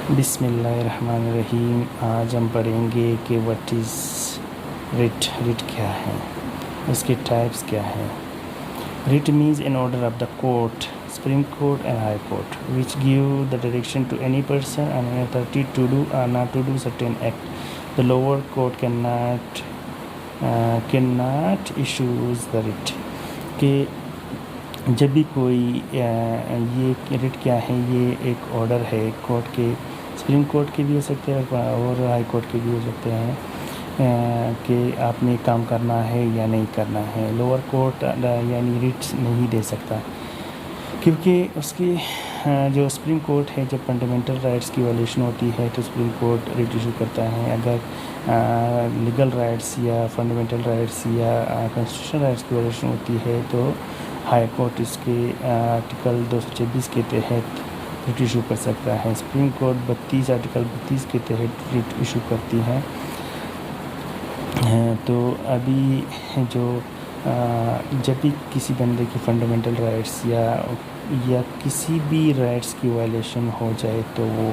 بسم اللہ الرحمن الرحیم. آج ہم پڑھیں گے کہ وٹ از ریٹ. ریٹ کیا ہے, اس کے ٹائپس کیا ہیں. Rate means an order of the court, Supreme Court and High Court, which give the direction to any person and an authority to do or not to do certain act. The lower court cannot issues the writ. کہ جب بھی کوئی یہ rate کیا ہے, یہ ایک order ہے کورٹ کے, سپریم کورٹ کے بھی ہو سکتے ہیں اور ہائی کورٹ کے بھی ہو سکتے ہیں کہ آپ نے کام کرنا ہے یا نہیں کرنا ہے. لوور کورٹ یعنی ریٹ نہیں دے سکتا, کیونکہ اس کی جو سپریم کورٹ ہے, جب فنڈامنٹل رائٹس کی وائلیشن ہوتی ہے تو سپریم کورٹ ریٹ ایشو کرتا ہے. اگر لیگل رائٹس یا فنڈامنٹل رائٹس یا کانسٹیٹیوشنل رائٹس کی وائلیشن ہوتی ہے تو ہائی کورٹ اس کے آرٹیکل 226 کے تحت ریٹ ایشو کر سکتا ہے. سپریم کورٹ آرٹیکل 32 کے تحت ریٹ ایشو کرتی ہے. تو ابھی جو جب بھی کسی بندے کی فنڈامنٹل رائٹس یا کسی بھی رائٹس کی وائلیشن ہو جائے تو وہ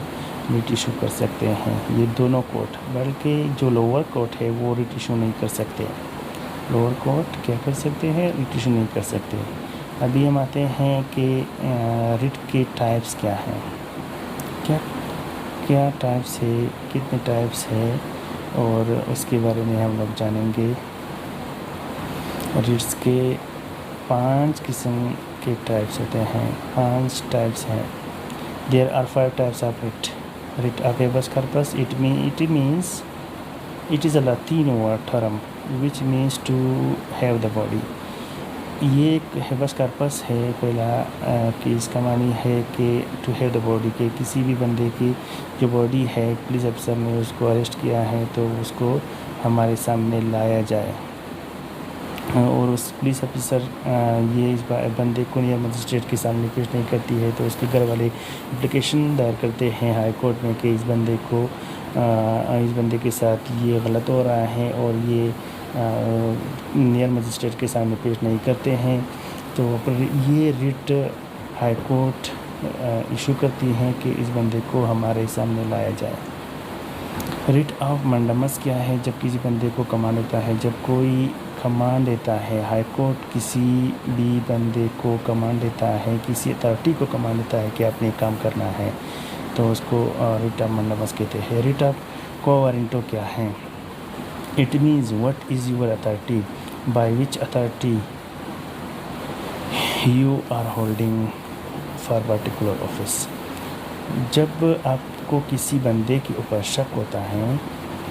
ریٹ ایشو کر سکتے ہیں, یہ دونوں کورٹ. بلکہ جو لوور کورٹ ہے وہ ریٹ ایشو نہیں کر سکتے. لوور کورٹ کیا کر سکتے ہیں, ریٹ ایشو نہیں کر سکتے. ابھی ہم آتے ہیں کہ ریٹ کے ٹائپس کیا ہیں, کیا ٹائپس ہے, کتنے ٹائپس ہے, اور اس کے بارے میں ہم لوگ جانیں گے. ریٹس کے 5 قسم کے ٹائپس ہوتے ہیں, 5 ٹائپس ہیں. There are 5 types of writ. Writ of habeas corpus, it means it is a Latin word term which means to have the body. یہ ایک ہیبس کارپس ہے پہلا, کہ اس کا معنی ہے کہ ٹو ہیو دا باڈی, کہ کسی بھی بندے کی جو باڈی ہے, پولیس افسر نے اس کو اریسٹ کیا ہے تو اس کو ہمارے سامنے لایا جائے, اور اس پولیس افسر یہ اس بندے کو یا مجسٹریٹ کے سامنے پیش نہیں کرتی ہے تو اس کے گھر والے اپلیکیشن دائر کرتے ہیں ہائی کورٹ میں کہ اس بندے کے ساتھ یہ غلط ہو رہا ہے اور یہ نیئر مجسٹریٹ کے سامنے پیش نہیں کرتے ہیں. تو یہ ریٹ ہائی کورٹ ایشو کرتی ہیں کہ اس بندے کو ہمارے سامنے لایا جائے. ریٹ آف منڈمس کیا ہے, جب کسی بندے کو کمان ہوتا ہے, جب کوئی کمان دیتا ہے, ہائی کورٹ کسی بھی بندے کو کمان دیتا ہے, کسی اتھارٹی کو کمان دیتا ہے کہ آپ نے کام کرنا ہے, تو اس کو ریٹ آف منڈمس کہتے ہیں. ریٹ آف کو وارنٹو کیا ہے, it means what is your authority, by which authority you are holding for particular office. جب آپ کو کسی بندے کے اوپر شک ہوتا ہے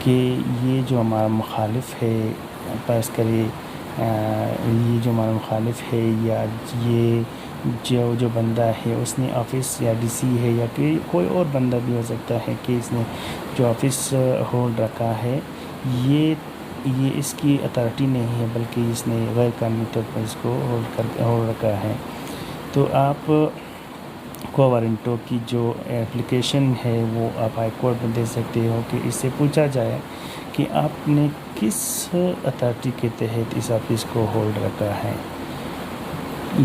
کہ یہ جو ہمارا مخالف ہے, فرض کرے یہ جو ہمارا مخالف ہے یا یہ جو بندہ ہے اس نے آفس یا ڈی سی ہے یا کہ کوئی اور بندہ بھی ہو سکتا ہے کہ اس نے جو آفس ہولڈ رکھا ہے, یہ اس کی اتھارٹی نہیں ہے بلکہ اس نے غیر قانونی طور پر اس کو ہولڈ رکھا ہے, تو آپ کو وارنٹو کی جو اپلیکیشن ہے وہ آپ ہائی کورٹ میں دے سکتے ہو کہ اس سے پوچھا جائے کہ آپ نے کس اتھارٹی کے تحت اس آفس کو ہولڈ رکھا ہے.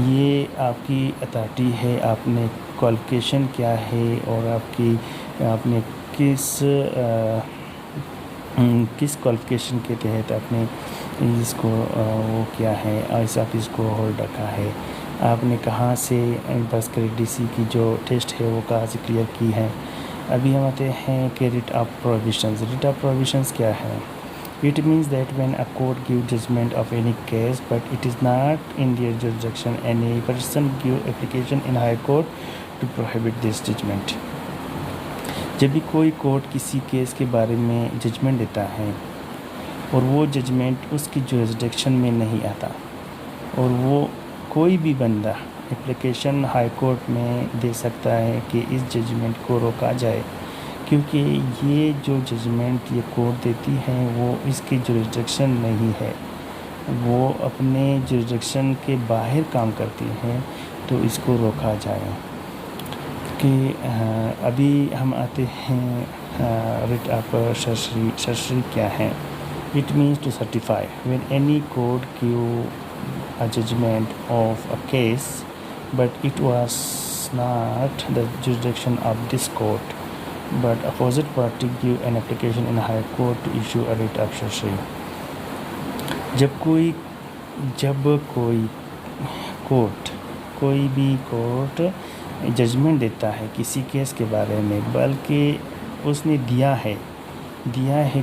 یہ آپ کی اتھارٹی ہے, آپ نے کوالیفیکیشن کیا ہے اور آپ نے کس کوالیفیکیشن کے تحت آپ نے اس کو وہ کیا ہے, اس آفس کو ہولڈ رکھا ہے. آپ نے کہاں سے بس کر ڈی سی کی جو ٹیسٹ ہے وہ کہاں سے کلیئر کی ہے. ابھی ہم آتے ہیں کہ rate of provisions. Rate of provisions کیا ہے, it means that when a court give judgment of any case but it is not in their jurisdiction, any person give application in high court to prohibit this judgment. جب بھی کوئی court کسی case کے بارے میں judgment دیتا ہے اور وہ ججمنٹ اس کی جورسڈکشن میں نہیں آتا, اور وہ کوئی بھی بندہ اپلیکیشن ہائی کورٹ میں دے سکتا ہے کہ اس ججمنٹ کو روکا جائے, کیونکہ یہ جو ججمنٹ یہ کورٹ دیتی ہے وہ اس کی جورسڈکشن نہیں ہے, وہ اپنے جورسڈکشن کے باہر کام کرتی ہے, تو اس کو روکا جائے. کہ ابھی ہم آتے ہیں ریٹ آف سرسری. سرسری کیا ہے, it means to certify. when any court give a judgment of a case but it was not the jurisdiction of this court, but opposite party give an application in high court to issue a writ of certiorari. جب کوئی بھی court judgment دیتا ہے کسی case کے بارے میں، بلکہ اس نے دیا ہے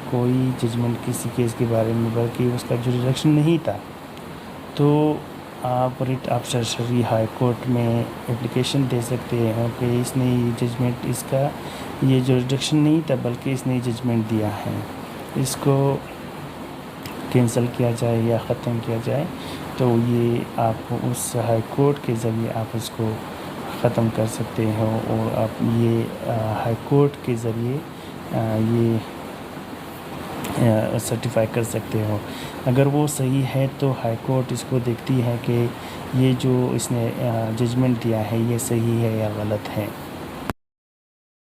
کوئی ججمنٹ کسی کیس کے بارے میں، بلکہ اس کا جوریسڈکشن نہیں تھا، تو آپ ریٹ آف سرسری ہائی کورٹ میں اپلیکیشن دے سکتے ہیں کہ اس نے یہ ججمنٹ، اس کا یہ جوریسڈکشن نہیں تھا بلکہ اس نے ججمنٹ دیا ہے، اس کو کینسل کیا جائے یا ختم کیا جائے، تو یہ آپ اس ہائی کورٹ کے ذریعے آپ اس کو ختم کر سکتے ہو، اور آپ یہ ہائی کورٹ کے ذریعے یہ سرٹیفائی کر سکتے ہو۔ اگر وہ صحیح ہے تو ہائی کورٹ اس کو دیکھتی ہے کہ یہ جو اس نے ججمنٹ دیا ہے یہ صحیح ہے یا غلط ہے۔